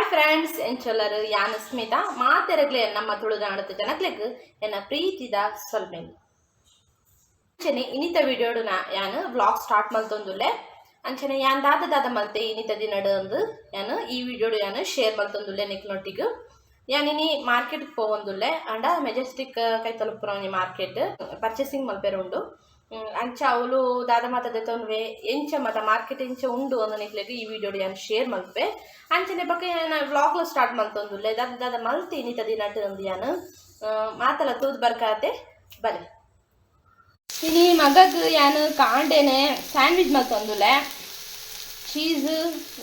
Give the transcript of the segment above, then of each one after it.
friends ಎಂಚೊಲ್ಲರು ಯಾನ್ ಸ್ಮಿತಾ ಮಾತೆರಗ್ಲೆ ನಮ್ಮ ತುಳುನಾಡದ ಜನಕ್ಲೆಗ್ ಎನ್ನ ಪ್ರೀತಿದ ಸೊಲ್ಮೆನ್ ಅಂಚನೆ ಇನಿತ ವಿಡಿಯೋಡು ಯಾನ್ ವ್ಲಾಗ್ ಸ್ಟಾರ್ಟ್ ಮಲ್ತೊಂದುಲ್ಲೆ ಅಂಚನೆ ಯಾನ್ ದಾದ ಮಲ್ತೆ ಇನಿತ ದಿನಡು ಅಂದು ಯಾನ್ ಈ ವಿಡಿಯೋಡು ಯಾನ್ ಶೇರ್ ಮಲ್ತೊಂದುಲ್ಲೆ ನಿಕ್ನೊಟ್ಟಿಗೆ ಯಾನ್ ಇನಿ ಮಾರ್ಕೆಟ್ ಪೋವೊಂದುಲ್ಲೆ ಅಂಡ ಮೆಜೆಸ್ಟಿಕ್ ಕೈತಲುಪುರೊಂಜಿ ಮಾರ್ಕೆಟ್ ಪರ್ಚೇಸಿಂಗ್ ಮಲ್ಪೆರುಂಡು ಅಂಚ ಅವಳು ದಾದ ಮಾತ ದೆತೊಂದುವೆ ಎಂಚ ಮತ ಮಾರ್ಕೆಟ್ ಎಂಚ ಉಂಡು ಅಂದು ನಿಕ್ಲೆಗ್ ಈ ವಿಡಿಯೋಡು ಯಾನ್ ಶೇರ್ ಮಲ್ಪೆ ಅಂಚನೆ ಪಕ್ಕ ವ್ಲಾಗ್ಲು ಸ್ಟಾರ್ಟ್ ಮಲ್ತೊಂದುಲ್ಲೆ ದಾದ ಮಲ್ತಿ ಇನಿತ ದಿನಟ್ ಅಂದು ಯಾನ್ ಮಾತಲ ತೂದ್ ಬರ್ಕಾತೆ ಬಲೆ ಇನಿ ಮಗಗ್ ಯಾನ್ ಕಾಂಡೆನೆ ಸ್ಯಾಂಡ್ವಿಚ್ ಮಲ್ತೊಂದುಲ್ಲೆ ಚೀಸ್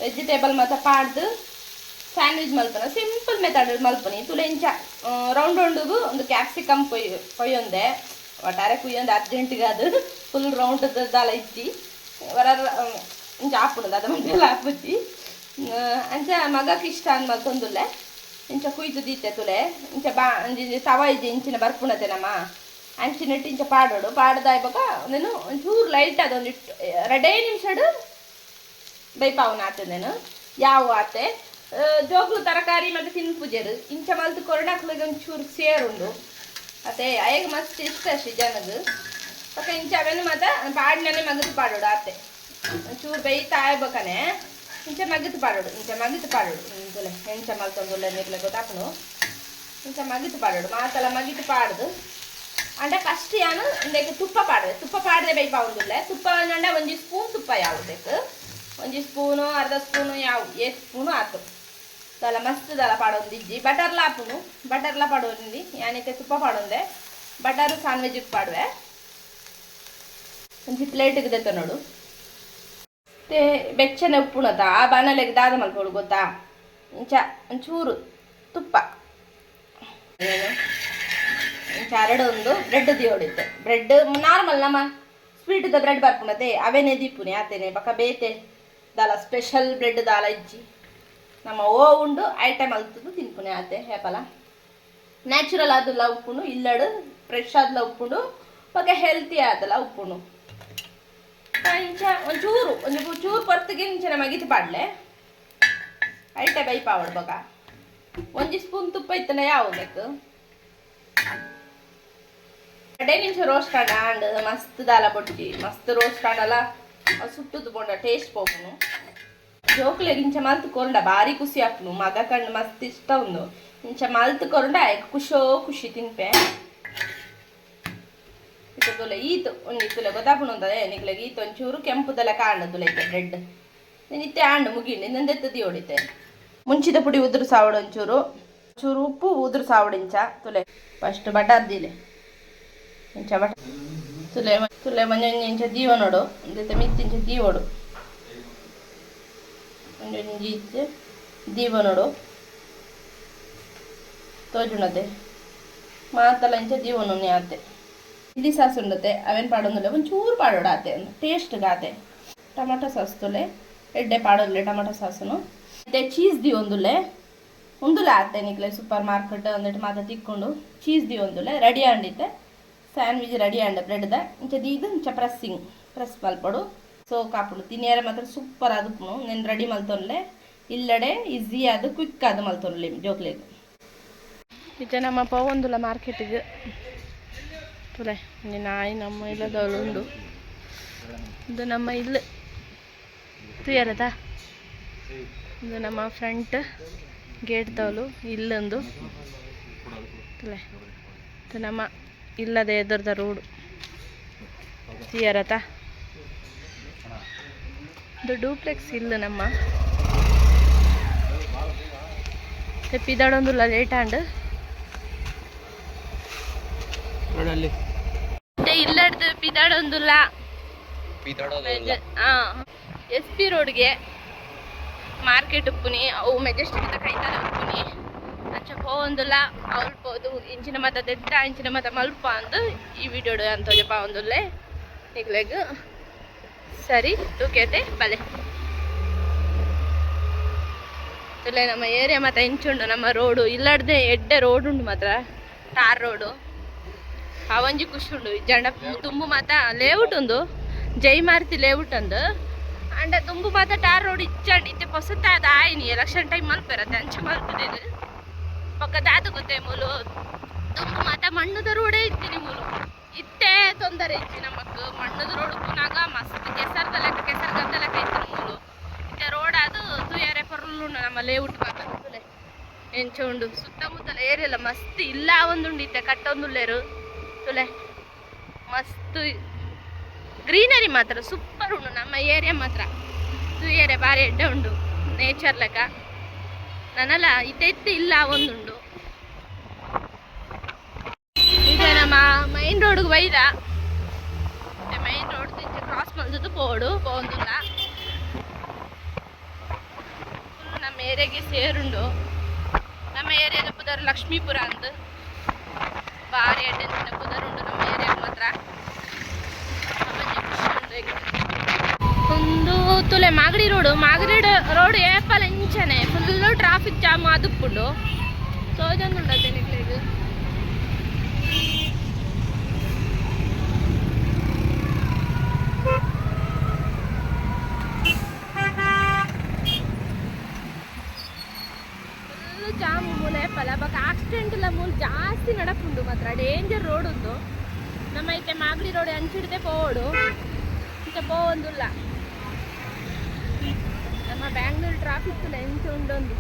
ವೆಜಿಟೇಬಲ್ ಮತ ಪಾಡ್ದು ಸ್ಯಾಂಡ್ವಿಚ್ ಮಲ್ಪನ ಸಿಂಪಲ್ ಮೆಥಡ್ ಮಲ್ಪನಿ ತುಲೆ ಇಂಚ ರೌಂಡ್ ರೌಂಡ್ಗು ಒಂದು ಕ್ಯಾಪ್ಸಿಕಮ್ ಕೊಯ್ಯೊಂದೆ ಒಟ್ಟಾರೆ ಕುಯ್ಯೊಂದು ಅರ್ಜೆಂಟ್ಗೆ ಅದು ಫುಲ್ ರೌಂಡ್ ದಾಲ ಇಜ್ಜಿ ವರ ಇಂಚ ಹಾಪುಣದು ಅದು ಮಂಟೆಲ್ಲ ಹಾಪುಜ್ಜಿ ಅಂಚ ಮಗಕ್ಕೆ ಇಷ್ಟ ಅನ್ ಮಲ್ತೊಂದುಲ್ಲೆ ಇಂಚ ಕುಯ್ದು ದೀತೆ ತುಲೆ ಇಂಚ ಒಂಜಿ ತವ ಇಜ್ಜಿ ಇಂಚಿನ ಬರ್ಪುಣತೆ ನಮ್ಮ ಅಂಚಿನಟ್ಟು ಇಂಚ ಪಾಡೋಡು ಪಾಡ್ದಾಯ್ಬಾಗ నేను ಒಂಚೂರು ಲೈಟ್ ಅದೊಂದು ಎರಡೇ ನಿಮಿಷಡು ಬೈಪಾವನ ಆತದೇನು ಯಾವ ಆತೆ ಜೋಗ್ಲು ತರಕಾರಿ ಮತ್ತು ತಿನ್ಪುಜರು ಇಂಚ ಮಲ್ತು ಕೊರಡಾಕ್ಲಿಗೆ ಒಂಚೂರು ಸೇರುಂಡು ಅತ್ತೆ ಅಯ್ಯಗೆ ಮಸ್ತ್ ಇಷ್ಟ ಅಷ್ಟೇ ಜನದು ಪಕ್ಕ ಇಂಚ ಅವೇನು ಮತ್ತು ಪಾಡಿನೇ ಮಗದು ಪಾಡೋಡು ಆತೆ ಒಂಚೂರು ಬೈತಾ ಆಗ್ಬೇಕನೆ ಇಂಚ ಮಗದು ಪಾಡೋಡು ಇಂಚ ಮಗದು ಪಾಡೋಡು ಇಂತಲೆ ಹೆಂಚ ಮಲ್ತೊಂದುಲ್ಲೆ ನಿರ್ಲೆ ಗೊತ್ತಾಪನು ಇಂಚ ಮಗದು ಪಾಡೋಡು ಮಾತಲ್ಲ ಮಗಿತು ಪಾಡ್ದು ಅಂಡ ಫಸ್ಟ್ ಯಾನು ಇಂದಕ್ಕೆ ತುಪ್ಪ ಪಾಡದೆ ಬೈಪಾವುದಿಲ್ಲ ತುಪ್ಪ ಅಂಡ ಒಂಜಿ ಸ್ಪೂನ್ ತುಪ್ಪ ಯಾವುದಕ್ಕೆ ಒಂಜಿ ಸ್ಪೂನು ಅರ್ಧ ಸ್ಪೂನು ಯಾವ ಸ್ಪೂನು ಆತು ದಲ ಮಸ್ತ್ ದಲ ಪಾಡೊಂದಿಜ್ಜಿ ಬಟರ್ಲ ಹಾಪುನು ಬಟರ್ಲ ಪಾಡೋಂದಿ ಯಾನೈತೆ ತುಪ್ಪ ಪಾಡೊಂದೆ ಬಟರು ಸಾನ್ವೆಜ್ಗೆ ಪಾಡುವೆ ಒಂಜಿ ಪ್ಲೇಟಿಗೆ ದೆತ್ತ ನೋಡು ಮತ್ತೆ ಬೆಚ್ಚನೆ ಉಪ್ಪುಣತ ಆ ಬಾಣಲೆಗೆ ದಾದ ಮಲ್ಪೋಡು ಗೊತ್ತಾ ಇಂಚ ಒಂಚೂರು ತುಪ್ಪ ಒಂದು ಬ್ರೆಡ್ ದಿಯೋಡಿತ್ತೆ ಬ್ರೆಡ್ ನಾರ್ಮಲ್ ನಮ್ಮ ಸ್ವೀಟ್ದ ಬ್ರೆಡ್ ಬರ್ಪುಣತೆ ಅವೇನೆ ದೀಪುನೆ ಆತೇನೆ ಪಕ್ಕ ಬೇತೆ ದಾಲ ಸ್ಪೆಷಲ್ ಬ್ರೆಡ್ ದಾಲ ಇಜ್ಜಿ ನಮ್ಮ ಓ ಉಂಡು ಐಟಮ್ ಅಲ್ತದು ತಿನ್ಪುನೆ ಆತೆ ಹೇಪಲ ನ್ಯಾಚುರಲ್ ಆದಲ್ಲ ಉಪ್ಪುನು ಇಲ್ಲಡು ಫ್ರೆಶ್ ಆದಲ್ಲ ಉಪ್ಪುನು ಪಕ್ಕ ಹೆಲ್ತಿ ಆದಲ್ಲ ಉಪ್ಪುನು ಇಂಚ ಒಂಚೂರು ಪೊರ್ತಿಗೆ ಇಂಚನ ಮಗಿತು ಪಾಡ್ಲೆ ಐಟೆ ಬೈಪಾವಡು ಬಗ ಒಂಜಿ ಸ್ಪೂನ್ ತುಪ್ಪ ಇತ್ತನ ಯಾವುದಕ್ಕೆ ಎರಡೇ ನಿಮಿಷ ರೋಸ್ಟ್ ಅಂಡ್ ಮಸ್ತ್ ದಾಲ ಬೊಡ್ಜಿ ಮಸ್ತ್ ರೋಸ್ಟ್ ಆಂಡಲ್ಲ ಸುಟ್ಟುದು ಬೋಂಡ ಟೇಸ್ಟ್ ಪೋಪುನು ಜೋಕ್ಲೆಗ್ ಇಂಚ ಮಲ್ತು ಕೊರಂಡ ಬಾರಿ ಖುಷಿ ಆಪುನು ಮಗ ಕಂಡು ಮಸ್ತ್ ಇಷ್ಟ ಉಂದು ಇಂಚ ಮಲ್ತು ಕೊರಂಡ ಖುಷಿ ತಿನ್ಪೆ ತುಲೆ ಈತು ಉಂಡಿ ತುಲೆ ಗೊತ್ತಾಪುನು ಅಂತದೆ ನಿಗ್ಲೆಗ್ ಈತು ಒಂಚೂರು ಕೆಂಪುದೆಲ್ಲ ಕಾಂಡ ತುಲೆ ಬ್ರೆಡ್ ನಿತ್ತೆ ಆಂಡು ಮುಗಿಂಡಿ ನಂದೆತ್ತದಿ ಹೊಡಿತೆ ಮುಂಚಿದ ಪುಡಿ ಉದುರು ಸಾವಡು ಒಂಚೂರು ಉಪ್ಪು ಉದುರು ಸಾವಡು ಇಂಚ ತುಲೆ ಫಸ್ಟ್ ಬಟರ್ ದಿಲೆ ಇಂಚ ಬಟರ್ ತುಲೆ ಮಂಜೊಂಜಿ ಇಂಚ ದೀವ ನೋಡು ಒಂದೈತೆ ಮಿತ್ತಿಂಚ ದೀವೋಡು ಒಂಜೊಂಜಿ ಇತ್ತೆ ದೀವ ನೋಡು ತೋಜುಣತೆ ಮಾತಲ್ಲ ಇಂಚ ದೀವ ನುಣ್ಣೆ ಆತೆ ಚಿಲ್ಲಿ ಸಾಸ್ ಉಂಡತೆ ಅವೇನು ಪಾಡೋದಿಲ್ಲ ಒಂಚೂರು ಪಾಡೋಡು ಆತೆ ಒಂದು ಟೇಸ್ಟ್ಗೆ ಆತೆ ಟೊಮಾಟೊ ಸಾಸ್ ತುಲೆ ಎಡ್ಡೆ ಪಾಡೋದಿಲ್ಲ ಟೊಮಾಟೊ ಸಾಸನು ಮತ್ತೆ ಚೀಸ್ ದಿ ಒಂದುಲೆ ಆತೆ ನಿಕ್ಲೆ ಸೂಪರ್ ಮಾರ್ಕೆಟ್ ಒಂದಿಟ್ಟು ಮಾತ ತಿಕ್ಕೊಂಡು ಚೀಸ್ ದಿ ಒಂದುಲೆ ರೆಡಿ ಆಂಡಿತ್ತೆ ಸ್ಯಾಂಡ್ವಿಚ್ ರೆಡಿ ಆಂಡ ಬ್ರೆಡ್ದ ಇಂಚ ದೀದು ಇಂಚ ಪ್ರೆಸ್ ಮಲ್ಪಡು ಸೊ ಕಾಪುಡು ತಿನ್ನಿಯಾರ ಮಾತ್ರ ಸೂಪರ್ ಆದುಪ್ಪುನು నేను ರೆಡಿ ಮಲ್ತೊನ್ಲೆ ಇಲ್ಲಡೆ ಈಸಿ ಆದು ಕ್ವಿಕ್ ಆದು ಮಲ್ತೊನ್ಲೆ ಜೋಕ್ಲೆಗ್ ಇಜ ನಮ್ಮ ಪೋವೊಂದುಲ ಮಾರ್ಕೆಟಿಗೆ ತುಲೆ ನಾಯಿ ನಮ್ಮ ಇಲ್ಲದವಳು ಉಂಡು ಇದು ನಮ್ಮ ಇಲ್ಲಿ ತುಯರದ ಇದು ನಮ್ಮ ಫ್ರಂಟ್ ಗೇಟ್ ತವಲು ಇಲ್ಲೊಂದು ತುಲೆ ಇದು ನಮ್ಮ ಇಲ್ಲದೆ ಎದುರದ ರೋಡು ತಿಯರತ ಇದು ಡೂಪ್ಲೆಕ್ಸ್ ಇಲ್ಲ ನಮ್ಮ ತೆಪ್ಪಿದಾಡೊಂದುಲ್ಲ ಲೇಟ್ ಆಂಡ್ ಇಲ್ಲಡ್ದು ಪಿದಾಡೊಂದುಲ್ಲ ಎಸ್ ಪಿ ರೋಡ್ಗೆ ಮಾರ್ಕೆಟ್ ಉಪ್ಪುನಿ ಅವು ಮೆಜೆಸ್ಟಿಕ್ ಕೈತಾನೆ ಉಪ್ಪುನಿ ಅಂಚ ಪೋವೊಂದುಲ್ಲ ಅವಲ್ಪೋದು ಇಂಚಿನ ಮತ ದೆತ್ತ ಇಂಚಿನ ಮತ ಮಲ್ಪ ಅಂದು ಈ ವಿಡಿಯೋಡು ಅಂತೋಜಪ್ಪ ಒಂದುಲ್ಲೆ ನಿಗ್ಲೆಗ್ ಸರಿ ತೂಕೇತೆ ಬಲೆ ತುಲೆ ನಮ್ಮ ಏರಿಯಾ ಮಾತ್ರ ಇಂಚುಂಡು ನಮ್ಮ ರೋಡು ಇಲ್ಲಡ್ದೆ ಎಡ್ಡೆ ರೋಡ್ ಉಂಡು ಮಾತ್ರ ಟಾರ್ ರೋಡು ಅವಂಜಿ ಖುಷಿ ಉಂಡು ಜಂಡ ತುಂಬು ಮಾತ ಲೇಔಟ್ ಉಂದು ಜೈ ಮಾರುತಿ ಲೇಔಟ್ ಅಂದು ಅಂಡ ತುಂಬು ಮಾತ ಟಾರ್ ರೋಡ್ ಇಚ್ಚಂಡಿ ಇತ್ತೆ ಪೊಸತ್ತ ಅದು ಆಯ್ನಿ ಎಲೆಕ್ಷನ್ ಟೈಮ್ ಮಲ್ಪೆರತ್ತೆ ಅಂಚೆ ಮಲ್ಪದೇನು ಪಕ್ಕದ ಅದು ಗೊತ್ತೇ ಮೂಲು ತುಂಬು ಮಾತ ಮಣ್ಣದ ರೋಡೇ ಇತ್ತೀನಿ ಮೂಲು ಇತ್ತೇ ತೊಂದರೆ ಇತ್ತು ನಮಕ್ ಮಣ್ಣದ ರೋಡ್ ಪುನಾಗ ಮಸ್ತ್ ಕೆಸರ್ದ ಲೆಕ್ಕ ಇತ್ತು ಮೂಲು ಇತ್ತೆ ರೋಡ್ ಅದು ತುಯಾರೆ ಪರ್ಲು ನಮ್ಮ ಲೇಔಟ್ ಮಾತ ಎಂಚ ಉಂಡು ಸುತ್ತಮುತ್ತಲ ಏರಿಯಲ್ಲ ಮಸ್ತ್ ಇಲ್ಲ ಒಂದುಂಡು ಇತ್ತೆ ಕಟ್ಟೊಂದುಲ್ಲೇರು ತುಲೆ ಮಸ್ತ್ ಗ್ರೀನರಿ ಮಾತ್ರ ಸೂಪರ್ ಉಂಡು ನಮ್ಮ ಏರಿಯಾ ಮಾತ್ರ ಏರಿಯಾ ಭಾರಿ ಎಡ್ಡ ಉಂಡು ನೇಚರ್ ಲೆಕ್ಕ ನನ್ನಲ್ಲ ಇತ್ತೆ ಇಲ್ಲ ಒಂದುಂಡು ಈಗ ನಮ್ಮ ಮೈನ್ ರೋಡ್ಗೆ ಬೈದ ಮೈನ್ ರೋಡ್ ತಿಂಚೆ ಕ್ರಾಸ್ ಮಲ್ದದ್ದು ಪೋಡು ಪೋಂದಿಲ್ಲ ಫುಲ್ ನಮ್ಮ ಏರಿಯಾಗೆ ಸೇರುಂಡು ನಮ್ಮ ಏರಿಯಾದ ಪುದರ್ ಲಕ್ಷ್ಮೀಪುರ ಅಂತ ಭಾರಿ ಎಡ್ಡ ಪುದರ್ ಉಂಡು ನಮ್ಮ ಏರಿಯಾಗೆ ಮಾತ್ರ ಒಂದು ತುಲೆ ಮಾಗಡಿ ರೋಡ್ ಏಪಲ್ ಇಂಚನೆ ಫುಲ್ಲು ಟ್ರಾಫಿಕ್ ಜಾಮ್ ಆದುಪ್ಪುಂಡು ಸೋಜನ್ ಉಂಡತ್ತೆ ನಿಗ್ಲಿಗೆ ಫುಲ್ಲು ಜಾಮ್ ಮೂಲ ಏಪಲ್ ಬಕ್ ಆಕ್ಸಿಡೆಂಟ್ ಇಲ್ಲ ಮೂಲ ಜಾಸ್ತಿ ನಡಪುಂಡು ಮಾತ್ರ ಡೇಂಜರ್ ರೋಡ್ ಉಂದು ನಮ್ಮ ಐತೆ ಮಾಗಡಿ ರೋಡ್ ಅಂಚಿಡದೆ ಪೋಡು ಇಂಚ ಪೋವೊಂದುಲ್ಲ ನಮ್ಮ ಬ್ಯಾಂಗ್ಳೂರು ಟ್ರಾಫಿಕ್ ಎಂಚ ಉಂಡೊಂದು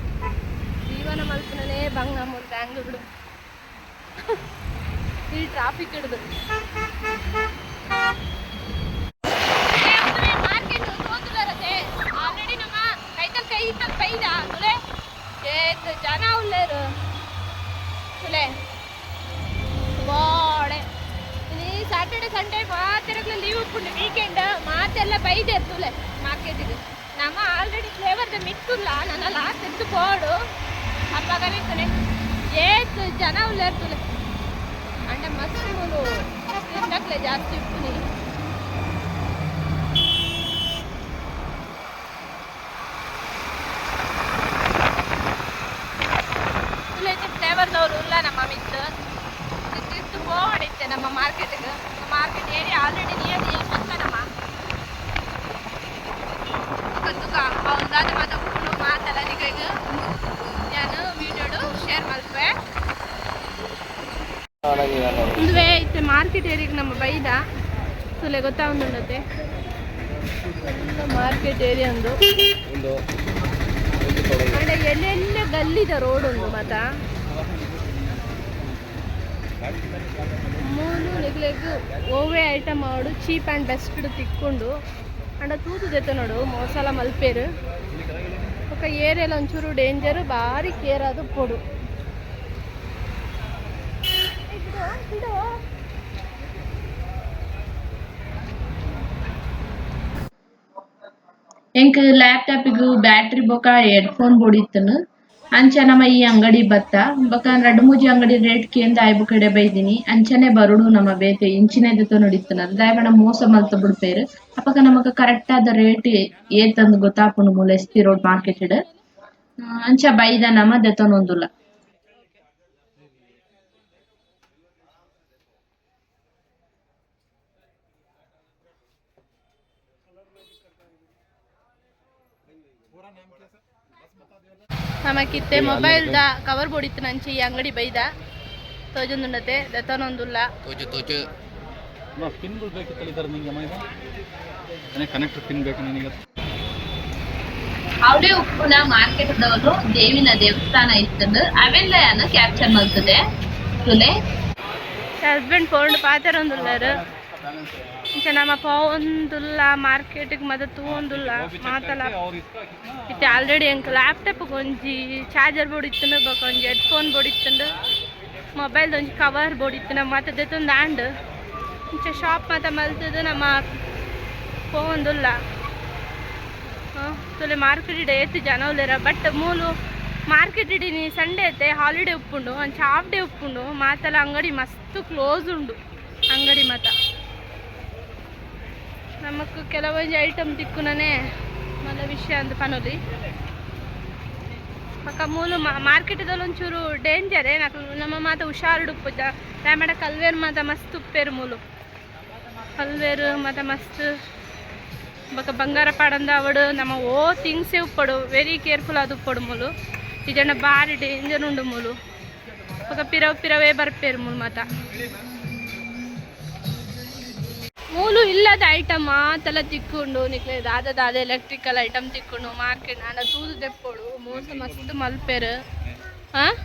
ಜೀವನ ಮಲ್ಪನೇ ಬಂಗ ಮೂರು ಬ್ಯಾಂಗ್ಳೂರು ಈ ಟ್ರಾಫಿಕ್ ಹಿಡಿದು ಮಾರ್ಕೆಟ್ ತೋಂದುಲರತೆ ಆಲ್ರೆಡಿ ನಮ್ಮ ಕೈ ಪೈದ ತುಲೆ ಜನ ಉಳ್ಳೇರು ತುಲೆ ಗೋಡೆ ಸಾಟರ್ಡೆ ಸಂಡೇ ಮಾತೆರಗ್ಲ ಲೀವ್ ಉಪ್ಪುಂಡು ವೀಕೆಂಡ್ ಮಾತೆಲ್ಲ ಬೈದೆ ಇರ್ತುಲೆ ಮಾರ್ಕೆಟಿಗೆ ನಮ್ಮ ಆಲ್ರೆಡಿ ಫ್ಲೇವರ್ದ ಮಿಕ್ಕುಲ್ಲ ನನ್ನ ಲಾಸ್ಟ್ ಎತ್ತು ಬೋರ್ಡು ಹಬ್ಬಗನೇ ಇರ್ತನೆ ಏತ್ ಜನ ಉಲ್ಲ ಇರ್ತುಲೆ ಅಂಡ ಮಸ್ತ್ ಮೂಲು ತಿನ್ನಕ್ಲೆ ಜಾಸ್ತಿ ಉಪ್ಪುನಿ ಫ್ಲೇವರ್ದವ್ರು ಇಲ್ಲ ನಮ್ಮ ಮಿತ್ತು ಹೋಗಡಿತ್ತೆ ನಮ್ಮ ಮಾರ್ಕೆಟ್ ಏರಿಯಾ ಆಲ್ರೆಡಿ ನಿಯರ್ ಪಕ್ಕನಮ್ಮ ಕತ್ತುಕ ಅವನದಾದ ಮಾತಾಡ್ಕೊಂಡು ಮಾತಲ್ಲ ನಿಮಗೆ ನಾನು ವಿಡಿಯೋಡು ಶೇರ್ ಮಾಡ್ತೇವೆ ಒಂದುವೇ ಇತ್ತೆ ಮಾರ್ಕೆಟ್ ಏರಿಯಾಗೆ ನಮ್ಮ ಬೈದ ಸುಲೆ ಗೊತ್ತಾ ಒಂದುಂಡತ್ತೆ ಮಾರ್ಕೆಟ್ ಏರಿಯಾ ಒಂದು ಎಲ್ಲೆಲ್ಲ ಗಲ್ಲಿದ ರೋಡ್ ಉಂಟು ಮಾತ ಮೂಲು ನಿಗ್ಲೆಗ್ ಓವೇ ಐಟಮ್ ಮಾಡು ಚೀಪ್ ಆ್ಯಂಡ್ ಬೆಸ್ಟ್ ತಿಕ್ಕೊಂಡು ಅಂಡ ತೂತುದೆತ್ತ ನೋಡು ಮೋಸಲ ಮಲ್ಪೇರು ఒక ಏರಿಯಲ್ಲ ಒಂಚೂರು ಡೇಂಜರ್ ಭಾರಿ ಕೇರ್ ಅದು ಕೊಡು ಎಂಕ್ ಲ್ಯಾಪ್ಟಾಪಿಗೂ ಬ್ಯಾಟ್ರಿ ಬೊಕ ಹೆಡ್ಫೋನ್ ಬೋಡಿತ್ತನು ಅಂಚ ನಮ್ಮ ಈ ಅಂಗಡಿ ಬತ್ತ ಬೊಕ ರಡ್ಡು ಮೂಜಿ ಅಂಗಡಿ ರೇಟ್ ಕೇಂದ ಆಯ್ಬು ಕಡೆ ಬೈದಿನಿ ಅಂಚನೆ ಬರುಡು ನಮ್ಮ ಬೇತೆ ಇಂಚಿನೆದೆತ ನಡಿತ್ತನ ದಾಯಮಣ ಮೋಸ ಮಲ್ತ ಬಿಡ್ಪೇರು ಅಪಕ ನಮಕ್ ಕರೆಕ್ಟ್ ಆದ ರೇಟ್ ಏತಂದು ಗೊತ್ತಾಪುಂಡು ಮೂಲ ಎಸ್ಪಿ ರೋಡ್ ಮಾರ್ಕೆಟ್ ಅಂಚ ಬೈದ ನಮ್ಮ ದೆತನೊಂದುಲ್ಲ ನಮಕಿತ್ತೆ ಮೊಬೈಲ್ ದ ಕವರ್ ಬೋಡಿತ್ತು ನಂಚಿ ಈ ಅಂಗಡಿ ಬೈದ ತೋಜೊಂದುಂಡತೆ ದೆತನೊಂದುಲ್ಲ ತೋಜು ಪಿನ್ಗಳು ಬೇಕಿತ್ತಲ್ಲ ಇದರ ನಿಮಗೆ ಮೈದ ಕನೆಕ್ಟರ್ ಪಿನ್ ಬೇಕು ನನಗೆ ಅವಡೆ ಉಪ್ಪುನ ಮಾರ್ಕೆಟ್ ದವರು ದೇವಿನ ದೇವಸ್ಥಾನ ಇತ್ತಂದು ಅವೆಲ್ಲ ಕ್ಯಾಪ್ಚರ್ ಮಾಡ್ತದೆ ತುಲೆ ಹಸ್ಬೆಂಡ್ ಫೋನ್ ಪಾತೆರೊಂದುಲ್ಲರು ಇಂಚ ನಮ್ಮ ಪೋಂದುಲ್ಲ ಮಾರ್ಕೆಟಿಗೆ ಮದ ತೂಂದುಲ್ಲ ಮಾತಲ್ಲ ಇತ್ತೆ ಆಲ್ರೆಡಿ ಎಂಕ್ ಲ್ಯಾಪ್ಟಾಪ್ ಒಂಜಿ ಚಾರ್ಜರ್ ಬೋರ್ಡ್ ಇತ್ತಂಡು ಬೊಕ ಒಂಜಿ ಹೆಡ್ಫೋನ್ ಬೋರ್ಡ್ ಇತ್ತಂಡು ಮೊಬೈಲ್ ಒಂಜಿ ಕವರ್ ಬೋರ್ಡ್ ಇತ್ತು ನಮ್ಮ ಮಾತ ದೆತ್ತೊಂದು ಆಂಡ್ ಇಂಚ ಶಾಪ್ ಮಾತ ಮಲ್ತದು ನಮ್ಮ ಪೋಂದುಲ್ಲ ತುಲೆ ಮಾರ್ಕೆಟ್ ಏತ್ ಜನ ಉಲ್ಲೆರ ಬಟ್ ಮೂಲು ಮಾರ್ಕೆಟ್ ಇಡೀನಿ ಸಂಡೇ ಐತೆ ಹಾಲಿಡೇ ಉಪ್ಪುಂಡು ಅಂಚ ಹಾಫ್ ಡೇ ಉಪ್ಪುಂಡು ಮಾತಲ್ಲ ಅಂಗಡಿ ಮಸ್ತ್ ಕ್ಲೋಸ್ ಉಂಡು ಅಂಗಡಿ ಮಾತ ನಮಕ್ ಕೆಲವೊಂದು ಐಟಮ್ ತಿಕ್ಕುನೇ ಮಲ್ಲ ವಿಷಯ ಅಂತ ಪನೋಲಿ ಪಕ್ಕ ಮೂಲು ಮಾರ್ಕೆಟದಲ್ಲಿ ಒಂಚೂರು ಡೇಂಜರೇ నాకు ನಮ್ಮ ಮಾತ ಹುಷಾರು ಉಪ್ಪುಜ ರಾಮಡ ಕಲ್ವೇರು ಮಾತ ಮಸ್ತ್ ಉಪ್ಪೇರು ಮೂಲು ಕಲ್ವೇರು ಮಾತ ಮಸ್ತ್ ಬೊಕ ಬಂಗಾರ ಪಾಡಂದ ಅವಡು ನಮ್ಮ ಓ ಥಿಂಗ್ಸೇ ಉಪ್ಪಡು ವೆರಿ ಕೇರ್ಫುಲ್ ಅದು ಉಪ್ಪಡು ಮೂಲು ಇದನ್ನ ಬಾರಿ ಡೇಂಜರ್ ಉಂಡು ಮೂಲು ಬೊಕ ಪಿರವೇ ಬರ್ಪೇರು ಮೂಲು ಮಾತ ಮೂಲು ಇಲ್ಲದ ಐಟಮ್ ಮಾತೆಲ್ಲ ತಿಕ್ಕೊಂಡು ನಿಕ್ಲೆ ದಾದ ಎಲೆಕ್ಟ್ರಿಕಲ್ ಐಟಮ್ ತಿಕ್ಕೊಂಡು ಮಾರ್ಕೆಟ್ ನಾನು ತೂದು ತೆಪ್ಪೋಡು ಮೋಸ ಮಸ್ತ್ ಮಲ್ಪೇರು ಹಾಂ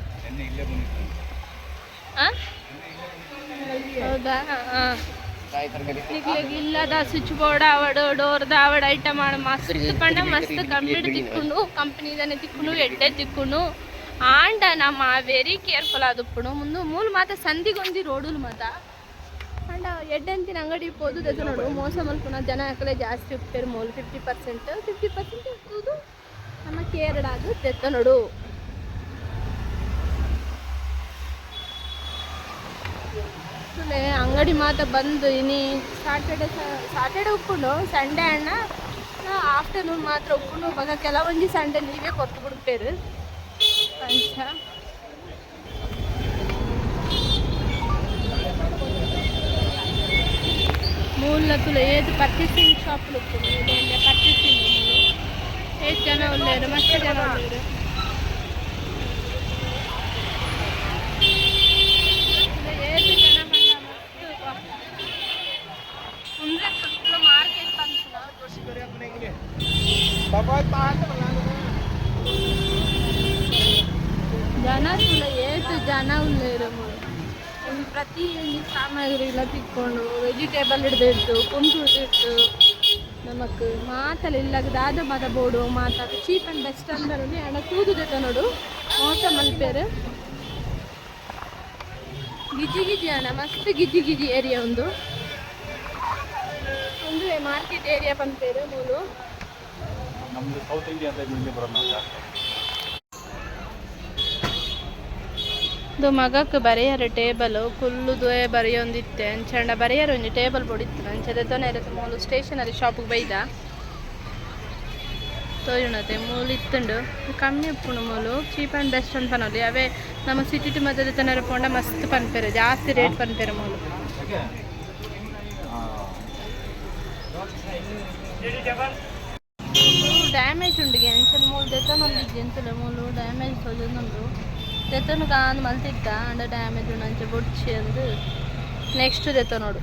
ಹೌದಾ ಹಾಂ ನಿಕ್ಲೆಗ್ ಇಲ್ಲದ ಸ್ವಿಚ್ ಬೋರ್ಡ್ ಆವಡು ಡೋರ್ದ ಆವಡು ಐಟಮ್ ಆಡ ಮಸ್ತ್ ಪಂಡ ಮಸ್ತ್ ಕಂಪ್ಲೀಟ್ ತಿಕ್ಕೊಂಡು ಕಂಪ್ನಿದನೆ ತಿಕ್ಕೊಂಡು ಎಡ್ಡೆ ತಿಕ್ಕೊಂಡು ಆಂಡ ನಮ್ಮ ವೆರಿ ಕೇರ್ಫುಲ್ ಆದುಪ್ಪುಡು ಮುಂದೆ ಮೂಲು ಮಾತ ಸಂದಿಗೊಂದಿ ರೋಡುಲು ಮಾತ ಅಂಡ ಎಡ್ಡೆಂತಿನ ಅಂಗಡಿ ಪೋದು ದೆದು ನೋಡು ಮೋಸ ಮಲ್ಪುನ ಜನ ಯಾಕಲೆ ಜಾಸ್ತಿ ಉಪ್ಪೇರು ಮೂಲು 50% ಇರ್ತುದು ನಮ್ಮ ಕೇರಳಾದು ತೆತ್ತ ನೋಡು ಅಂಗಡಿ ಮಾತ ಬಂದು ಇನಿ ಸಾಟರ್ಡೆ ಉಪ್ಪುಂಡು ಸಂಡೇ ಅಣ್ಣ ಆಫ್ಟರ್ನೂನ್ ಮಾತ್ರ ಉಪ್ಪುಂಡು ಬಗ ಕೆಲವೊಂದು ಸಂಡೇ ನೀವೇ ಕೊಟ್ಟು ಬಿಡ್ಪೇರು ಅಂಚ ಮೂಲ ತುಲ ಏದು ಪರ್ಚೇಸಿಂಗ್ ಶಾಪ್ಲು ಉಪ್ಪುಂಡು ಪರ್ಚೇಸಿಂಗ್ ಮೂಲು ಏದು ಜನ ಉಳ್ಳೇರು ಮಸ್ತ್ ಜನ ಉಳ್ಳೇರು ಏದು ಜನ ಮಾರ್ಕೆಟ್ ಜನ ತುಲ ಏಟು ಜನ ಉಳ್ಳೇರು ಪ್ರತಿ ಸಾಮಗ್ರಿ ಎಲ್ಲ ತಿಕ್ಕೊಂಡು ವೆಜಿಟೇಬಲ್ ಹಿಡ್ದಿಟ್ಟು ಕುಂಟು ಹಿಡ್ದಿಟ್ಟು ನಮಕ್ ಮಾತಲ್ಲ ಇಲ್ಲಾಗ ದಾದ ಮದ ಬೋಡು ಮಾತಾಡು ಚೀಪ್ ಆ್ಯಂಡ್ ಬೆಸ್ಟ್ ಅಂದರು ಅಣ್ಣ ತೂದುದೆತ ನೋಡು ಮೋಸ ಮಲ್ಪೇರು ಗಿಜಿ ಅಣ್ಣ ಮಸ್ತ್ ಗಿಜಿ ಏರಿಯಾ ಒಂದು ಮಾರ್ಕೆಟ್ ಏರಿಯಾ ಪಂಪೇರು ಮೂಲು ನಮ್ದು ಸೌತ್ ಇಂಡಿಯಾ ಅಂತ ಇಲ್ಲಿ ಬರೋಣ ಇದು ಮಗಕ್ಕೆ ಬರೆಯರ ಟೇಬಲು ಫುಲ್ಲು ದ್ವಯ ಬರೆಯೊಂದಿತ್ತೆ ಅಂಚಂಡ ಬರೆಯರ ಒಂದು ಟೇಬಲ್ ಬೋಡಿತ್ತು ಅಂಚದೆತೋನೆ ಇರುತ್ತೆ ಮೂಲು ಸ್ಟೇಷನರಿ ಶಾಪಿಗೆ ಬೈದ ತೋರಣತೆ ಮೂಲು ಇತ್ತುಂಡು ಕಮ್ಮಿ ಉಪ್ಪುಂಡು ಮೂಲು ಚೀಪ್ ಆ್ಯಂಡ್ ಬೆಸ್ಟ್ ಅಂತ ಪನೋಲಿ ಅವೇ ನಮ್ಮ ಸಿಟಿ ಟು ಮಧ್ಯದ ತನರ ಪೋಂಡ ಮಸ್ತ್ ಪನ್ಪೇರು ಜಾಸ್ತಿ ರೇಟ್ ಪನ್ಪೇರು ಮೂಲು ಡ್ಯಾಮೇಜ್ ಉಂಡಿಗೆ ಅಂಚನ ಮೂಲು ದೆತ್ತನೊಂದಿದ್ದೆ ಅಂತಲೇ ಮೂಲು ಡ್ಯಾಮೇಜ್ ತೊಗೊಂಡು ದೆತ್ತನು ಕಾಂದು ಮಲ್ತಿದ್ದ ಅಂಡ ಡ್ಯಾಮೇಜ್ ಉಂಡು ಅಂಚೆ ಬೊಡ್ಚಿ ಅಂದು ನೆಕ್ಸ್ಟ್ ದೆತ್ತ ನೋಡು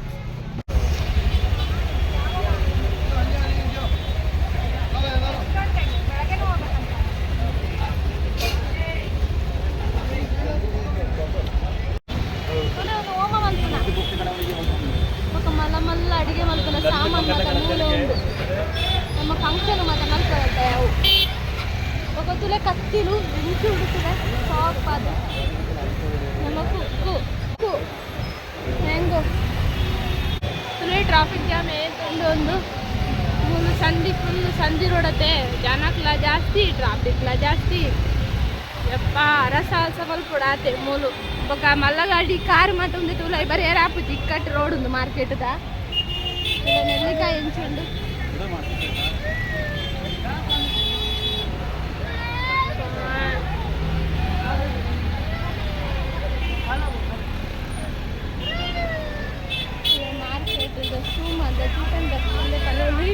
ಮಲ್ಲ ಅಡಿಗೆ ಮಲ್ಪನ ಸಾಮಾನು ಮಾತ್ರ ಮೂಲ ಉಂಡು ನಮ್ಮ ಫಂಕ್ಷನ್ ಮಾತ್ರ ಮಲ್ಪತ್ತೆ ಅವು ಗೊತ್ತುಲೆ ಕತ್ತಿಲು ಮಿಂಚು ಹುಡುಕಿದೆ ಸಾಫ್ ಅದು ನಮ್ಮ ಕುಕ್ಕು ಹೆಂಗೋ ತುಲೆ ಟ್ರಾಫಿಕ್ ಜಾಮ್ ಏತುಂಡು ಒಂದು ಮೂಲು ಸಂಧಿ ಫುಲ್ಲು ಸಂಧಿ ರೋಡತ್ತೆ ಜನಕ್ಲ ಜಾಸ್ತಿ ಟ್ರಾಫಿಕ್ಲ ಜಾಸ್ತಿ ಯಪ್ಪ ಅರಸಾಹಸ ಮಲ್ಪುಡ ಆತೆ ಮೂಲು ಬೊಕ ಮಲ್ಲಗಾಡಿ ಕಾರ್ ಮಾತ ಉಂದು ತುಲ ಬರೀ ಏರಾಪುಜಿ ಇಕ್ಕಟ್ಟು ರೋಡ್ ಉಂದು ಮಾರ್ಕೆಟ್ದ ನೆಲ್ಲಿಕಾಯಿ ಎಂಚುಂಡು ಮಾರ್ಕೆಟ್ ಶೂ ಮಾತ ಚಿಕನ್ ಬರ್ತದೆ ಕಲೋಲಿ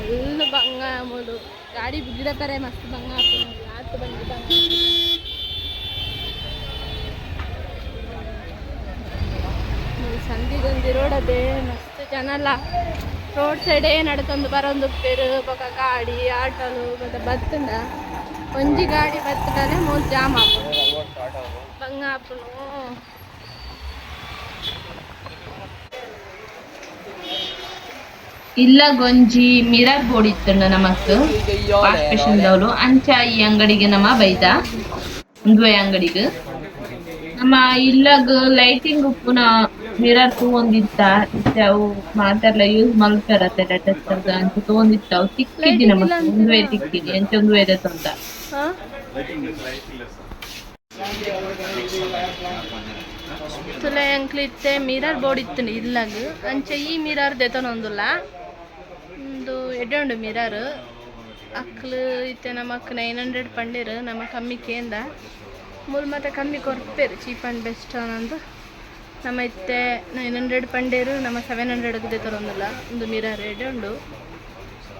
ಫುಲ್ ಬಂಗ ಮೂಲು ಗಾಡಿ ಬಿಗಿಡತಾರೆ ಮಸ್ತ್ ಬಂಗ ಆತು ಬಂದು ಬಂಗ ಸಂದಿಗೊಂದಿ ರೋಡದೆ ಮಸ್ತ್ ಜನ ಎಲ್ಲ ರೋಡ್ ಸೈಡೇ ನಡ್ಕೊಂಡು ಬರೋದು ಪೇರು ಬೊಕ ಗಾಡಿ ಆಟೋಲು ಮತ್ತೆ ಬತ್ತಂಡ ಒಂಜಿ ಗಾಡಿ ಬತ್ತಡನೆ ಮೂರು ಜಾಮ್ ಆಪುನು ಬಂಗ ಆಪುನು ಇಲ್ಲ ಗೊಂಜಿ ಮಿರರ್ ಬೋರ್ಡ್ ಇತ್ತಂಡ ನಮಕ್ ವಾಶ್ ಸ್ಪೆಷಲ್ ದವಲು ಅಂಚ ಈ ಅಂಗಡಿಗೆ ನಮ್ಮ ಬೈದ ಒಂದುವೆ ಅಂಗಡಿಗೆ ನಮ್ಮ ಇಲ್ಲಾಗ ಲೈಟಿಂಗ್ ಉಪ್ಪುನ ಮಿರರ್ ತಗೊಂಡಿತ್ತ ಅವು ಮಾತೆಲ್ಲ ಯೂಸ್ ಮಲ್ಪರತ್ತೆ ಲೇಟೆಸ್ಟ್ ಅಂತ ತಗೊಂಡಿತ್ತ ಅವು ತಿಕ್ಕಿದ್ದಿ ನಮ್ಮ ಒಂದುವೆ ತಿಕ್ಕಿದ್ದಿ ಎಂಚ ಒಂದುವೆ ಇದೆ ತೊಂದ ತುಲೆ ಅಂಕ್ಲಿತ್ತೆ ಮಿರರ್ ಬೋರ್ಡ್ ಇತ್ತು ಇಲ್ಲಾಗ ಅಂಚ ಈ ಮಿರರ್ ದೆತನೊಂದುಲ್ಲ ಒಂದು ಎಡ್ಡೆ ಉಂಡು ಮಿರರ್ ಅಕ್ಲು ಇತ್ತೆ ನಮಕ್ 900 ಪಂಡಿರು ನಮ್ಮ ಕಮ್ಮಿ ಕೇಂದ ಮೂಲ ಮತ್ತೆ ಕಮ್ಮಿ ಕೊರ್ಪೇರು ಚೀಪ್ ಆ್ಯಂಡ್ ಬೆಸ್ಟ್ ಅನ್ನಂದು ನಮ್ಮ ಇತ್ತೆ 900 ಪಂಡೇರು ನಮ್ಮ 700 ತರೊಂದಿಲ್ಲ ಒಂದು ಮಿರರ್ ರೇಟ್ ಉಂಡು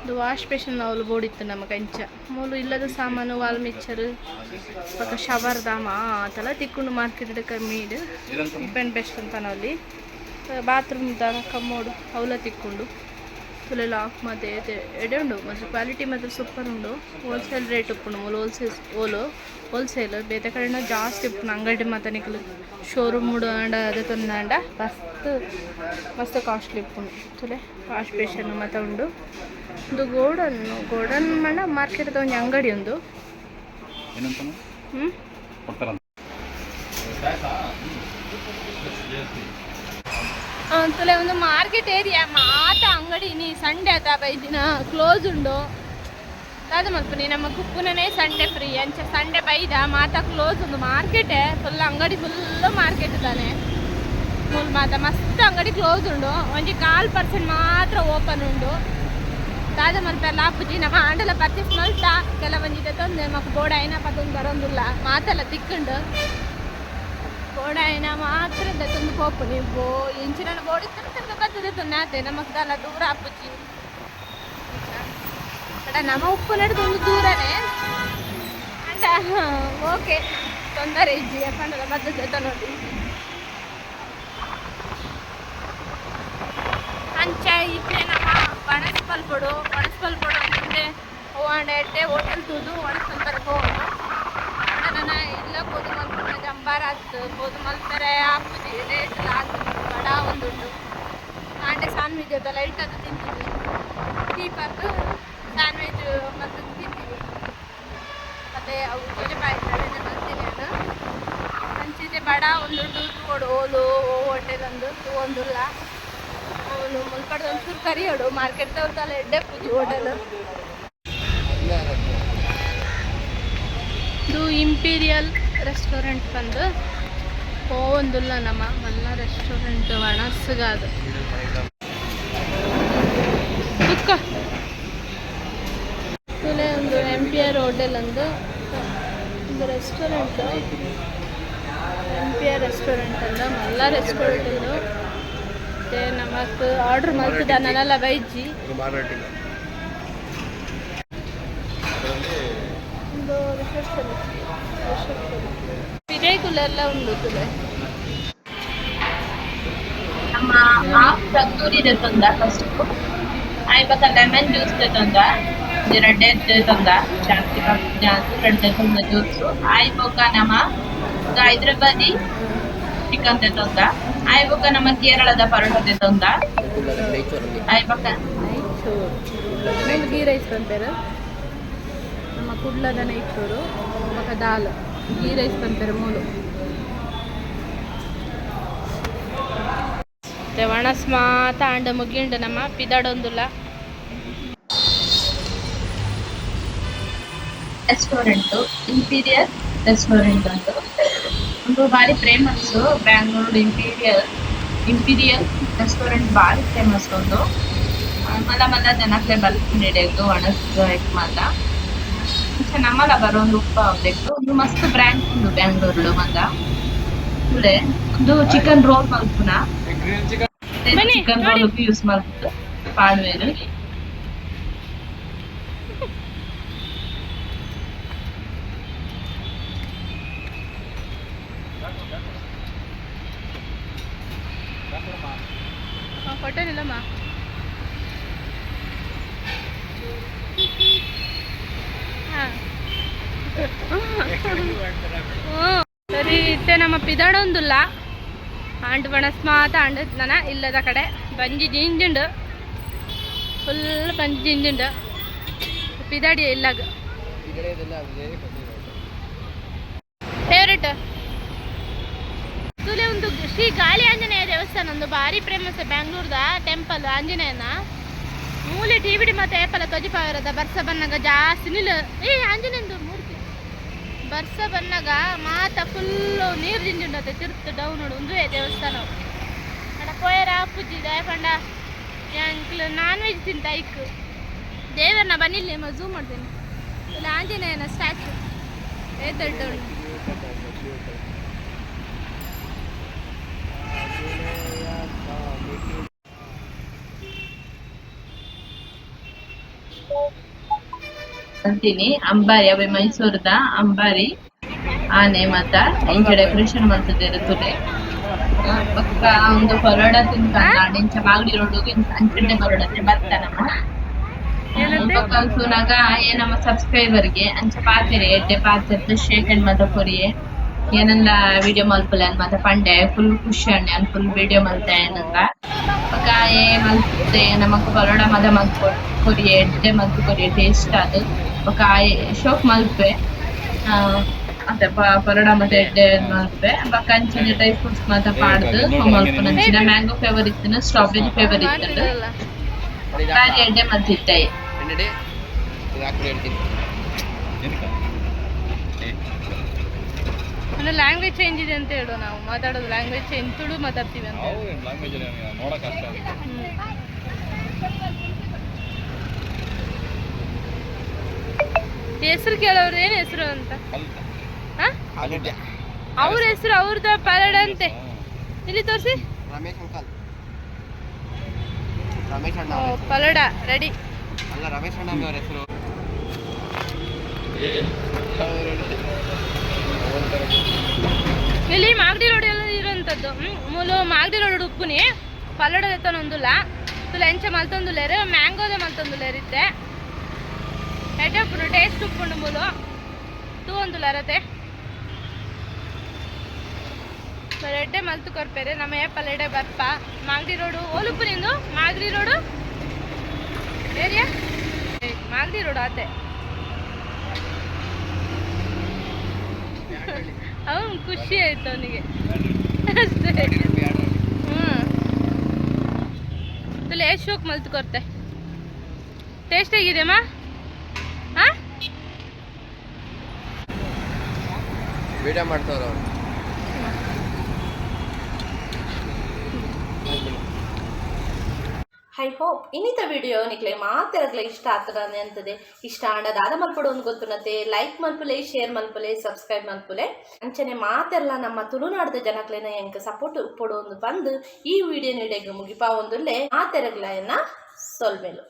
ಒಂದು ವಾಶ್ ಬೇಷನ್ ಅವಳು ಬೋಡಿತ್ತು ನಮ್ಮ ಕಂಚ ಮೂಲು ಇಲ್ಲದ ಸಾಮಾನು ವಾಲ್ ಮಿಕ್ಚರ್ ಪಕ್ಕ ಶವರ್ ದಾಮ ಆತಲ್ಲ ತಿಕ್ಕೊಂಡು ಮಾರ್ಕೆಟ್ ಕಮ್ಮಿ ಇದು ಚೀಪ್ ಆ್ಯಂಡ್ ಬೆಸ್ಟ್ ಅಂತ ನಾವಲ್ಲಿ ಬಾತ್ರೂಮ್ ದ ಕಮ್ಮೋಡು ಅವಲ ತಿಕ್ಕೊಂಡು ತುಲೆ ಲಾಕ್ ಮತ್ತೆ ಎಡೆ ಉಂಡು ಮತ್ತು ಕ್ವಾಲಿಟಿ ಮಾತ್ರ ಸೂಪರ್ ಉಂಡು ಹೋಲ್ಸೇಲ್ ರೇಟ್ ಉಪ್ಪುಂಡು ಮೂಲ ಹೋಲ್ಸೇಲ್ ಬೇರೆ ಕಡೆನ ಜಾಸ್ತಿ ಉಪ್ಪುಂಡು ಅಂಗಡಿ ಮಾತ್ರ ನಿಕ್ಕಲು ಶೋರೂಮ್ ಉಂಡ ಅದೇ ತಂದಾಂಡ ಮಸ್ತ್ ಕಾಸ್ಟ್ಲಿ ಉಪ್ಪುಂಡು ತುಲೆ ವಾಶ್ ಬೇಷನ್ ಮಾತ್ರ ಉಂಡು ಒಂದು ಗೋಡನ್ ಮಂಡ ಮಾರ್ಕೆಟ್ ಒಂದು ಅಂಗಡಿ ಒಂದು ತುಲೆ ಒಂದು ಮಾರ್ಕೆಟ್ ಏರಿಯಾ ಮಾತ ಅಂಗಡಿ ನೀ ಸಂಡೇ ಆತ ಬೈದಿನ ಕ್ಲೋಸ್ ಉಂಡು ಅದು ಮಲ್ಪನಿ ನಮ್ಮ ಕುಪ್ಪುನೇ ಸಂಡೇ ಫ್ರೀ ಅಂಚ ಸಂಡೇ ಬೈದ ಮಾತ ಕ್ಲೋಸ್ ಉಂಡು ಮಾರ್ಕೆಟೇ ಫುಲ್ ಅಂಗಡಿ ಫುಲ್ ಮಾರ್ಕೆಟ್ ತಾನೆ ಫುಲ್ ಮಾತ ಮಸ್ತ್ ಅಂಗಡಿ ಕ್ಲೋಸ್ ಉಂಡು ಒಂಜಿ 4% ಮಾತ್ರ ಓಪನ್ ಉಂಡು ತಾಜ ಮಲ್ಪೆಲ್ಲ ಆಪುಜಿ ನಮ್ಮ ಆಂಡಲ ಪರ್ಚೇಸ್ ಮಲ್ತಾ ಕೆಲವೊಂದಿದೆ ತಂದೆ ಮಕ್ಕ ಬೋರ್ಡ್ ಐನ ಪತ್ತೊಂದು ಬರೋದಿಲ್ಲ ಮಾತೆಲ್ಲ ತಿಕ್ಕಂಡು ಬೋರ್ಡ್ ಐನ ಮಾತ್ರ ತಂದು ಹೋಪು ನೀವು ಇಂಚಿನ ಬೋರ್ಡ್ ಇತ್ತು ಬರ್ತದೆ ತಂದೆ ನಮಗ್ದಲ್ಲ ದೂರ ಆಪುಜಿ ನಮ್ಮ ಉಪ್ಪು ನಡೆದು ಒಂದು ದೂರನೇ ಅಂಡ ಓಕೆ ತೊಂದರೆ ಇಜ್ಜಿ ಅಪ್ಪಂಡಲ್ಲ ಬರ್ತದೆ ನೋಡಿ ಅಂಚ ಇದ್ರೆ ನಮ್ಮ ಒಣಸ್ಪಲ್ಪಡು ಮುಂದೆ ಹೋಗಂಡೆ ಎಡ್ಡೆ ಹೋಟೆಲ್ ತೂದು ಒಣಸ್ಪಲ್ಪರೆ ಹೋಗೋದು ನನ್ನ ಇಲ್ಲ ಬೋದು ಮಲ್ಪನ ಜಂಬಾರ ಆಯ್ತು ಬೋದು ಮಲ್ಪರೆ ಹಾಕುದು ರೇಟ್ ಆಗ್ತದೆ ಬಡ ಒಂದುಂಟು ಆಂಡೆ ಸ್ಯಾಂಡ್ವಿಚ್ ಅದೆಲ್ಲ ಇಟ್ಟದ್ದು ತಿಂತೀವಿ ಕೀಪರ್ದು ಸ್ಯಾಂಡ್ವಿಚ್ ಮತ್ತು ತಿಂತೀವಿ ಮತ್ತು ಅವು ಕೆಜಪಾಯಿ ಬರ್ತೀನಿ ನಾನು ಅಂಚಿದೆ ಬಡ ಒಂದುಂಟು ತೂಡು ಓಲು ಹೋಟೆಲ್ ಒಂದು ಒಂದಿಲ್ಲ ಅವನು ಮುಲ್ಪಡ್ದು ಒಂಚೂರು ಕರಿಯೋಡು ಮಾರ್ಕೆಟ್ ತಗೊಳ್ತಲ್ಲ ಎಡ್ಡೆ ಪೂಜಿ ಹೋಟೆಲ್ ಇದು ಇಂಪೀರಿಯಲ್ ರೆಸ್ಟೋರೆಂಟ್ ಬಂದು ಒಂದಿಲ್ಲ ನಮ್ಮ ಮಲ್ಲ ರೆಸ್ಟೋರೆಂಟ್ ಒಣಸ್ಗಾದು ತುಲೆ ಒಂದು ಎಂಪಿಆರ್ ಹೋಟೆಲ್ ಒಂದು ರೆಸ್ಟೋರೆಂಟ್ ಎಂಪಿಆರ್ ರೆಸ್ಟೋರೆಂಟ್ ಅಂದ ಮಲ್ಲ ರೆಸ್ಟೋರೆಂಟ್ ಒಂದು ಮತ್ತೆ ನಮಕ್ ಆರ್ಡರ್ ಮಾಡ್ತಿದ್ದ ನಾನೆಲ್ಲ ಬೈಜಿ ಒಂದು ರಿಸೆಪ್ಷನ್ ಪಿರೇಗುಲೆಲ್ಲ ಉಂಡು ತುಲೆ ನಮ್ಮ ಹಾಫ್ ತಂದೂರಿ ತಂದ ಫಸ್ಟ್ ಆಯ್ಬಕ್ಕ ಲೆಮನ್ ಜ್ಯೂಸ್ ತಂದ ರೆಡ್ಡೆ ತಂದ ಜಾಸ್ತಿ ರೆಡ್ಡೆ ತಂದ ಜ್ಯೂಸು ಆಯ್ಬಕ್ಕ ನಮ್ಮ ಹೈದ್ರಾಬಾದಿ ಚಿಕನ್ ತಂದ ಆಯ್ಬಕ್ಕ ನಮ್ಮ ಕೇರಳದ ಪರೋಟ ತಂದ ಆಯ್ಬಕ್ಕ ಗೀ ರೈಸ್ ಬಂತೇರು ನಮ್ಮ ಕುಡ್ಲದ ನೈಚೂರು ಬೊಕ್ಕ ದಾಲ್ ಗೀ ರೈಸ್ ಬಂತೇರು ಮೂಲು ಒಣಸ್ ಮಾತ ಅಂಡ ಮುಗಿಂಡು ನಮ್ಮ ಪಿದಾಡೊಂದುಲ್ಲ ರೆಸ್ಟೋರೆಂಟ್ ಇಂಪೀರಿಯರ್ ರೆಸ್ಟೋರೆಂಟ್ ಒಂದು ಭಾರಿ ಫೇಮಸ್ ಬ್ಯಾಂಗ್ಳೂರು ಇಂಪೀರಿಯಲ್ ರೆಸ್ಟೋರೆಂಟ್ ಭಾರಿ ಫೇಮಸ್ ಒಂದು ಮಲ್ಲ ಜನಕ್ಕೆ ಬರ್ತಿದ್ದು ಒಣಸ್ ಮಾತ ನಮ್ಮಲ್ಲ ಬರೋದು ಉಪ್ಪ ಅವಬೇಕು ಒಂದು ಮಸ್ತ್ ಬ್ರ್ಯಾಂಡ್ ಉಂಟು ಬ್ಯಾಂಗ್ಳೂರು ಮಂದ ಒಂದು ಚಿಕನ್ ರೋಲ್ ಮಲ್ಪುನ ಚಿಕನ್ ರೋಲ್ ಯೂಸ್ ಮಾಡ್ಬಿಟ್ಟು ಪಾಡ್ವೇರು ಕೊಟ್ಟೇನಿಲ್ಲಮ್ಮ ಹಾಂ ಸರಿ ಇತ್ತೆ ನಮ್ಮ ಪಿದಾಡೊಂದುಲ್ಲ ಅಂಡ್ ಬಣಸ್ ಮಾತ ಅಂಡ್ ನನ್ನ ಇಲ್ಲದ ಕಡೆ ಬಂಜಿ ಜಿಂಜುಂಡು ಫುಲ್ ಬಂಜಿ ಜಿಂಜುಂಡು ಪಿದಾಡಿ ಇಲ್ಲಾಗ ಫೇವ್ರೇಟ್ ತುಲೆ ಒಂದು ಶ್ರೀ ಗಾಳಿ ಆಂಜನೇಯ ದೇವಸ್ಥಾನ ಒಂದು ಭಾರಿ ಫೇಮಸ್ ಬ್ಯಾಂಗ್ಳೂರ್ದ ಟೆಂಪಲ್ ಆಂಜನೇಯನ ಮೂಲೆ ಟಿವಿಡಿ ಮತ್ತೆ ಏಪಲ ತೊಜಿಪಾವಿರದ ಬರ್ಸ ಬನ್ನಾಗ ಜಾಸ್ತಿ ನಿಲ್ ಆಂಜನೇಯಂದು ಮೂರ್ತಿ ಬರ್ಸ ಬನ್ನಾಗ ಮಾತ ಫುಲ್ಲು ನೀರು ಜಿಂಜುಂಡತೆ ತಿರ್ತು ಡೌನ್ ಒಂದುವೇ ದೇವಸ್ಥಾನ ಅಡ ಪೋಯರ ಪೂಜಿ ದಯಪಂಡ ಅಂಕ್ಲು ನಾನ್ ವೆಜ್ ತಿಂತ ಇಕ್ಕು ದೇವರನ್ನ ಬನ್ನಿಲ್ಲಿ ಝೂಮ್ ಮಾಡ್ತೀನಿ ಇಲ್ಲಿ ಆಂಜನೇಯನ ಸ್ಟ್ಯಾಚು ಏತಡ್ಡು ಅಂತೀನಿ ಅಂಬಾರಿ ಅವೆ ಮೈಸೂರದ ಅಂಬಾರಿ ಆನೆ ಮತ್ತ ಇಂಚ ಡೆಕೋರೇಷನ್ ಮಾಡ್ತಿದ್ದಾರೆ ತುಲೆ ಪಕ್ಕ ಒಂದು ಪರೋಡ ತಿನ್ಕಂಡ ಇಂಚ ಮಾಗಡಿ ರೋಡ್ ಅಂಚೆ ಪರೋಡಕ್ಕೆ ಬರ್ತಾನಮ್ಮ ಪಕ್ಕ ಸುನಾಗ ನಮ್ಮ ಸಬ್ಸ್ಕ್ರೈಬರ್ಗೆ ಅಂಚ ಪಾತಿರೆ ಎಡ್ಡೆ ಪಾತಿರ್ದು ಶೇಕ್ ಅಂಡ್ ಮತ ಕೊರಿಯೆ ಏನಂದ ವಿಡಿಯೋ ಮಲ್ಪಲೆ ಅನ್ ಮತ ಪಂಡೆ ಫುಲ್ ಖುಷಿ ಅಣ್ಣೆ ಅನ್ ಫುಲ್ ವಿಡಿಯೋ ಮಲ್ತೆ ಏನಂದ ಪಕ್ಕ ಮಲ್ತೆ ನಮಕ್ ಪರೋಡ ಮದ ಮಲ್ತ್ ಕೊರಿಯೆ ಎಡ್ಡೆ ಮಲ್ತ್ ಕೊರಿಯೆ ಟೇಸ್ಟ್ ಅದು ಪಕ್ಕ ಶೋಕ್ ಮಲ್ಪೆ ಮತ್ತೆ ಪರೋಡ ಮತ್ತೆ ಎಡ್ಡೆ ಮಲ್ಪೆ ಪಕ್ಕ ಅಂಚಿನ ಡ್ರೈ ಫ್ರೂಟ್ಸ್ ಮತ ಪಾಡ್ದು ಮಲ್ಪನ ಅಂಚಿನ ಮ್ಯಾಂಗೋ ಫ್ಲೇವರ್ ಇತ್ತು ಸ್ಟ್ರಾಬೆರಿ ಫ್ಲೇವರ್ ಇತ್ತು ಬಾರಿ ಎಡ್ಡೆ ಮಲ್ತಿತ್ತೆ ಅಂದ್ರೆ ಲ್ಯಾಂಗ್ವೇಜ್ ಚೇಂಜ್ ಇದೆ ಅಂತ ಹೇಳು ನಾವು ಮಾತಾಡೋದು ಲ್ಯಾಂಗ್ವೇಜ್ ಚೇಂಜ್ ತುಳು ಮಾತಾಡ್ತೀವಿ ಅಂತ ಹೆಸರು ಕೇಳೋರು ಏನು ಹೆಸರು ಅಂತ ಅವ್ರ ಹೆಸರು ಅವ್ರದ ಪರಡ ಅಂತೆ ಇಲ್ಲಿ ತೋರಿಸಿ ಪಲಡ ರೆಡಿ ಅಲ್ಲ ರಮೇಶ್ ಅಣ್ಣ ಅವರ ಹೆಸರು ಇಲ್ಲಿ ಮಾಗಡಿ ರೋಡ್ ಎಲ್ಲ ಇರೋಂಥದ್ದು ಮೂಲು ಮಾಗಡಿ ರೋಡ್ ಉಪ್ಪುನಿ ಪಲ್ಲಡ ಎತ್ತನೊಂದುಲ್ಲ ತುಲ ಎಂಚ ಮಲ್ತೊಂದುಲ್ಲೇರು ಮ್ಯಾಂಗೋದ ಮಲ್ತೊಂದುಲ್ಲೇರಿತ್ತೆ ಎಡ್ಡೆ ಟೇಸ್ಟ್ ಉಪ್ಪುಂಡು ಮೂಲು ತೂ ಒಂದುಲರತೆ ಎಡ್ಡೆ ಮಲ್ತು ಕೊರ್ಪೇರೆ ನಮ್ಮ ಪಲ್ಲಡೆ ಬರ್ಪ ಮಾಗಡಿ ರೋಡು ಓಲುಪ್ಪುನಿಂದು Magadi road area Magadi road ಆತೆ ಅವನು ಖುಷಿ ಆಯ್ತು ಅವನಿಗೆ ಅಷ್ಟೇ ತುಲೆ ಎಷ್ಟು ಶೋಕ್ ಮಲ್ತು ಕೊರ್ತೆ ಟೇಸ್ಟ್ ಹೇಗಿದೆಮ್ಮ ವಿಡಿಯೋ ಮಾಡ್ತಾವ್ರ ಅವ್ರು ಐ ಹೋಪ್ ಇನ್ನಿತ ವಿಡಿಯೋ ನಿಕ್ಲೆ ಮಾತೆರಗ್ಲೆ ಇಷ್ಟ ಆಗ್ತದೆ ಅಂತದೆ ಇಷ್ಟ ಆಂಡದಾದ ಮಲ್ಪಡು ಒಂದು ಗೊತ್ತುನತೆ ಲೈಕ್ ಮಲ್ಪುಲೆ ಶೇರ್ ಮಲ್ಪುಲೆ ಸಬ್ಸ್ಕ್ರೈಬ್ ಮಲ್ಪುಲೆ ಅಂಚನೆ ಮಾತೆಲ್ಲ ನಮ್ಮ ತುಳುನಾಡದ ಜನಕ್ಲೆನ ಎಂಕ ಸಪೋರ್ಟ್ ಉಪ್ಪಡು ಒಂದು ಬಂದು ಈ ವಿಡಿಯೋ ನೀಡೆಗೆ ಮುಗಿಪಾ ಒಂದುಲ್ಲೆ ಮಾತೆರಗ್ಲೆಯನ್ನ ಸೊಲ್ಮೆಲು